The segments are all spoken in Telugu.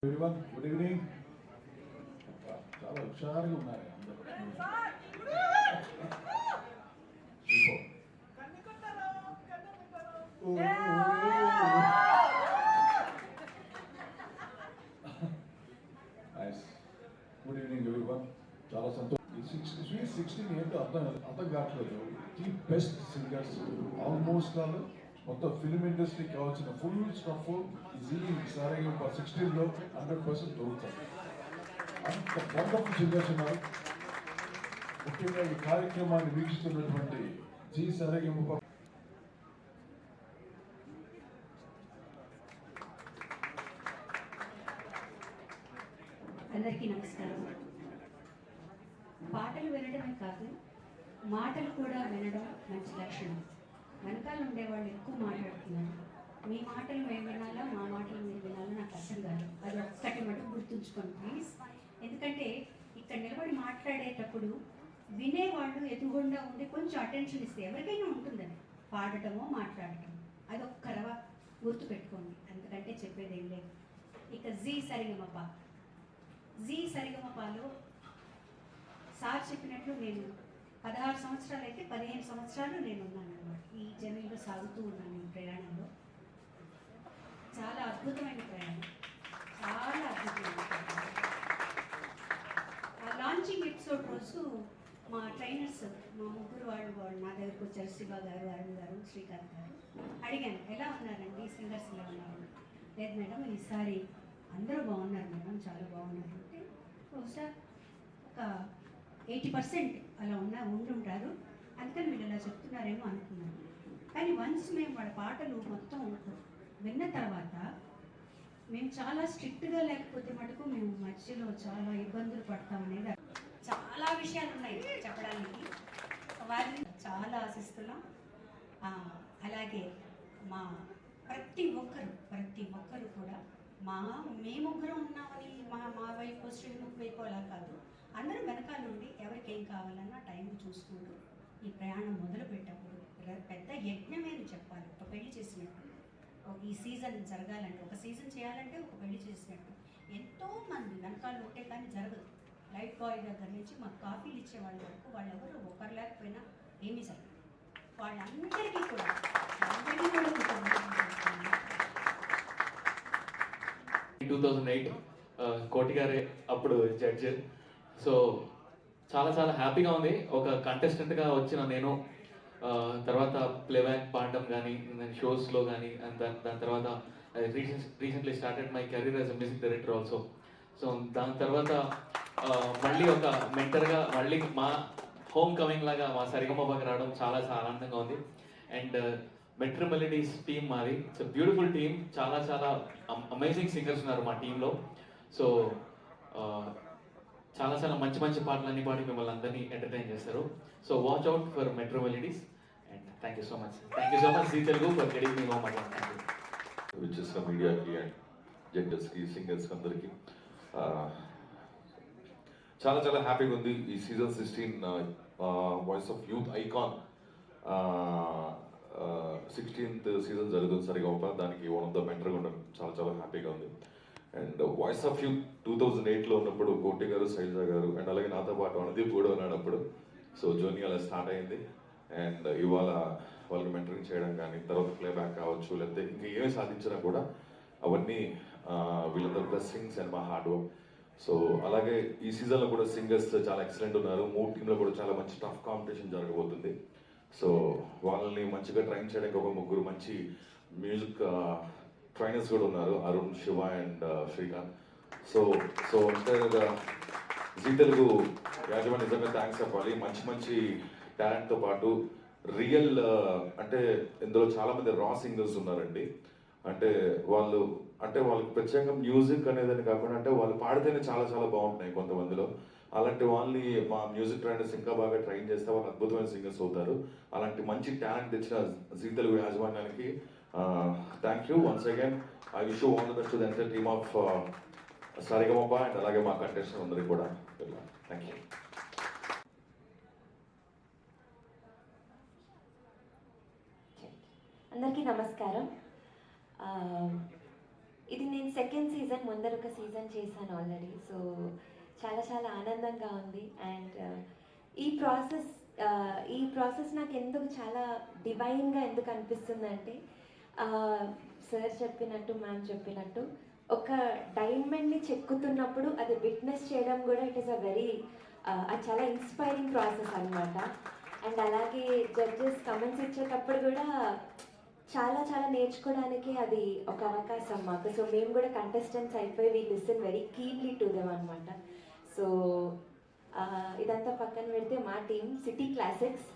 Everyone, good evening. చాలా హుషారుగా ఉన్నారు అందరూ. నైస్. Good evening everyone. చాలా సంతోషం. 16 ఏంటో అర్థం కావట్లేదు. The best singers almost all మొత్తం ఫిల్మ్ ఇండస్ట్రీ కావాల్సిన ఫుల్ స్టఫ్ సారేగా 16లో 100% దొరుకుతారు. అంత వండర్ఫుల్ సింగర్స్ ఉన్నారు. ముఖ్యంగా ఈ కార్యక్రమాన్ని వీక్షిస్తున్నటువంటి జీ సారేగా అందరికీ నమస్కారం. పాటలు వినడమే కాదు, మాటలు కూడా వినడం మంచి లక్షణం. వెనకాల ఉండేవాళ్ళు ఎక్కువ మాట్లాడుతున్నారు. మీ మాటలు మేము వినాలా, మా మాటలు మీరు వినాలా నాకు అర్థం కాదు. అది ఒక్కటి మటుకు గుర్తుంచుకోండి ప్లీజ్. ఎందుకంటే ఇక్కడ నిలబడి మాట్లాడేటప్పుడు వినేవాళ్ళు ఎదురుగుండా ఉండి కొంచెం అటెన్షన్ ఇస్తే ఎవరికైనా ఉంటుందని పాడటమో మాట్లాడటం అది ఒక్కరవ గుర్తుపెట్టుకోండి. ఎందుకంటే చెప్పేది ఏం లేదు. ఇక జీ సరిగమపాలో సార్ చెప్పినట్లు నేను 16 సంవత్సరాలు అయితే 15 సంవత్సరాలు నేను ఉన్నాను అన్నమాట. ఈ జర్నీలో సాగుతూ ఉన్నాను. ఈ ప్రయాణంలో చాలా అద్భుతమైన ప్రయాణం, చాలా అద్భుతమైన ప్రయాణం. ఆ లాంచింగ్ ఎపిసోడ్ రోజు మా ట్రైనర్స్, మా ముగ్గురు వాళ్ళు నా దగ్గరకు వచ్చారు. శివ గారు, అరుణ్ గారు, శ్రీకాంత్ గారు. అడిగాను, ఎలా ఉన్నారండి సింగర్స్, ఎలా ఉన్నారు? లేదు మేడం, ఈసారి అందరూ బాగున్నారు మేడం, చాలా బాగున్నారు అంటే బహుశా ఒక 80% అలా ఉండుంటారు, అందుకని వీళ్ళు ఇలా చెప్తున్నారేమో అనుకున్నాను. కానీ వన్స్ మేము వాళ్ళ పాటలు మొత్తం విన్న తర్వాత మేము చాలా స్ట్రిక్ట్గా లేకపోతే మటుకు మేము మధ్యలో చాలా ఇబ్బందులు పడతాం అనేది. చాలా విషయాలు ఉన్నాయి చెప్పడానికి, వారిని చాలా ఆశిస్తున్నాం. అలాగే మా ప్రతి ఒక్కరు కూడా మేము ముగ్గురు ఉన్నామని మా వైపు శ్రీముఖ్ వైపు అలా కాదు, అందరూ వెనకాల నుండి ఎవరికి ఏం కావాలన్నా టైం చూసుకుంటూ ఈ ప్రయాణం మొదలు పెట్టేప్పుడు పెద్ద యజ్ఞమే అని చెప్పాలి. ఒక పెళ్లి చేసినట్టు, ఈ సీజన్ జరగాలంటే, ఒక సీజన్ చేయాలంటే ఒక పెళ్లి చేసినట్టు ఎంతోమంది వెనకాల ఉంటే కానీ జరగదు. లైట్ బాయ్ దగ్గర నుంచి మాకు కాఫీలు ఇచ్చే వాళ్ళ వరకు వాళ్ళెవరు ఒకరు లేకపోయినా ఏమీ జరగదు. వాళ్ళందరికీ కూడా 2008 కోటి గారే అప్పుడు జడ్జ్. సో చాలా హ్యాపీగా ఉంది. ఒక కంటెస్టెంట్గా వచ్చిన నేను తర్వాత ప్లేబ్యాక్ పాడడం కానీ, షోస్లో కానీ, అండ్ దాని తర్వాత recently started my career as a music director also. So దాని తర్వాత మళ్ళీ ఒక మెంటర్గా మళ్ళీ మా హోమ్ కమింగ్ లాగా మా సరిగమపకి రావడం చాలా ఆనందంగా ఉంది. అండ్ మెట్రో మెలడీస్ టీమ్ మాది. It's beautiful team. చాలా అమేజింగ్ సింగర్స్ ఉన్నారు మా టీంలో. సో చాలా మంచి పాటలన్నీ పాడి మిమ్మల్ని అందరినీ ఎంటర్టైన్ చేస్తారు. So watch out for metro melodies. And thank you so much Zee Telugu for getting me home again. Thank you. విచ్చేసిన మీడియాకి అండ్ జడ్జెస్కి, సింగర్స్కి అందరికీ చాలా హ్యాపీగా ఉంది. ఈ season 16 voice of youth icon 16th season జరుగుతుంది సరిగమప. దానికి వన్ ఆఫ్ ద మెంటర్గా ఉండడం చాలా హ్యాపీగా ఉంది. అండ్ వాయిస్ ఆఫ్ యూత్ 2008లో ఉన్నప్పుడు కోటి గారు, శైలజ గారు అండ్ అలాగే నాతో పాటు అనుదీప్ కూడా ఉన్నాడు అప్పుడు. సో జర్నీ అలా స్టార్ట్ అయింది. అండ్ ఇవాళ వాళ్ళకి మెంటరింగ్ చేయడం కానీ, తర్వాత ప్లేబ్యాక్ కావచ్చు, లేకపోతే ఇంకా ఏమి సాధించినా కూడా అవన్నీ వీళ్ళందరూ బ్లెస్సింగ్స్ అండ్ మా హార్డ్ వర్క్. సో అలాగే ఈ సీజన్లో కూడా సింగర్స్ చాలా ఎక్సలెంట్ ఉన్నారు. 3 టీంలో కూడా చాలా మంచి టఫ్ కాంపిటీషన్ జరగబోతుంది. సో వాళ్ళని మంచిగా ట్రైన్ చేయడానికి ఒక 3 మంచి మ్యూజిక్ ట్రైనర్స్ కూడా ఉన్నారు, అరుణ్, శివ అండ్ శ్రీకాంత్. సో అంటే జీ తెలుగు యాజమాన్యం నిజంగా థ్యాంక్స్ చెప్పాలి. మంచి టాలెంట్తో పాటు రియల్ అంటే ఇందులో చాలామంది రా సింగర్స్ ఉన్నారండి. అంటే వాళ్ళకి ప్రత్యేకంగా మ్యూజిక్ అనేదని కాకుండా అంటే వాళ్ళు పాడితేనే చాలా బాగుంటున్నాయి కొంతమందిలో. అలాంటి వాళ్ళని మా మ్యూజిక్ ట్రైనర్స్ ఇంకా బాగా ట్రైన్ చేస్తే వాళ్ళు అద్భుతమైన సింగర్స్ అవుతారు. అలాంటి మంచి టాలెంట్ తెచ్చిన జీ తెలుగు యాజమాన్యానికి thank you once again. I wish you all the best to the entire team of Saregamapa and అలాగే మా కంటెస్టెంట్స్ అందరికీ కూడా థ్యాంక్ యూ. అందరికీ నమస్కారం. ఇది నేను సెకండ్ సీజన్, ముందర ఒక సీజన్ చేశాను ఆల్రెడీ. సో చాలా చాలా ఆనందంగా ఉంది. అండ్ ఈ ప్రాసెస్ నాకు ఎందుకు చాలా డివైన్గా ఎందుకు అనిపిస్తుందంటే, సార్ చెప్పినట్టు, మ్యామ్ చెప్పినట్టు, ఒక డైమండ్ని చెక్కుతున్నప్పుడు అది విట్నెస్ చేయడం కూడా ఇట్ ఈస్ అ వెరీ అది చాలా ఇన్స్పైరింగ్ ప్రాసెస్ అనమాట. అండ్ అలాగే జడ్జెస్ కమెంట్స్ ఇచ్చేటప్పుడు కూడా చాలా చాలా నేర్చుకోవడానికి అది ఒక అవకాశం మాకు. సో మేము కూడా కంటెస్టెంట్స్ అయిపోయి we listen very keenly to them అనమాట. సో ఇదంతా పక్కన పెడితే మా టీం సిటీ క్లాసిక్స్,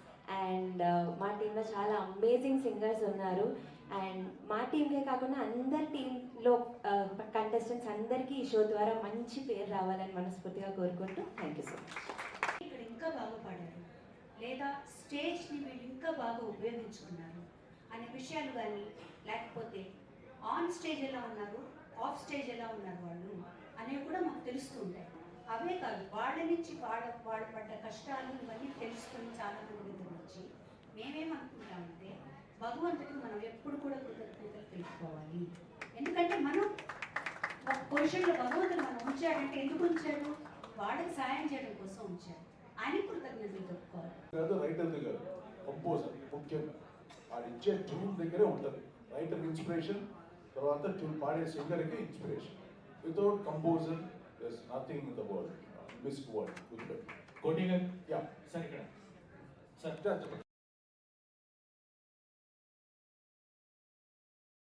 అండ్ మా టీంలో చాలా అమేజింగ్ సింగర్స్ ఉన్నారు. అండ్ మా టీంకే కాకుండా అందరి టీంలో కంటెస్టెంట్స్ అందరికీ ఈ షో ద్వారా మంచి పేరు రావాలని మనస్ఫూర్తిగా కోరుకుంటూ థ్యాంక్ యూ సో మచ్. ఇక్కడ ఇంకా బాగా పాడారు లేదా స్టేజ్ని వీళ్ళు ఇంకా బాగా ఉపయోగించుకున్నారు అనే విషయాలు కానీ, లేకపోతే ఆన్ స్టేజ్ ఎలా ఉన్నారు, ఆఫ్ స్టేజ్ ఎలా ఉన్నారు వాళ్ళు అనేవి కూడా మాకు తెలుస్తూ ఉంటాయి. అవే కాదు, వాళ్ళ నుంచి వాళ్ళు పడ్డ కష్టాలు ఇవన్నీ తెలుసుకొని చాలామంది దగ్గర నుంచి మేమేమనుకుంటామంటే, భగవంతుడికి మనం ఎప్పుడు కూడా కృతజ్ఞతలు తెలుసుకోవాలి. ఎందుకంటే మనం ఒక పొజిషన్లో భగవంతుడు మనం ఉంచాడంటే ఎందుకు ఉంచాడు? వాళ్ళకి సాయం చేయడం కోసం ఉంచాడు. ఆయన కృతజ్ఞతలు చెప్పుకోవాలి. రైటర్ దగ్గర కంపోజర్ ముఖ్యంగా వాడు ఇచ్చే ట్యూన్ దగ్గరే ఉంటుంది. రైటర్ ఇన్స్పిరేషన్, తర్వాత ట్యూన్ పాడే సింగర్కి inspiration. Without composer there's nothing in the world, this world. కోటి గారు Yeah. సార్ ఇక్కడ Sir,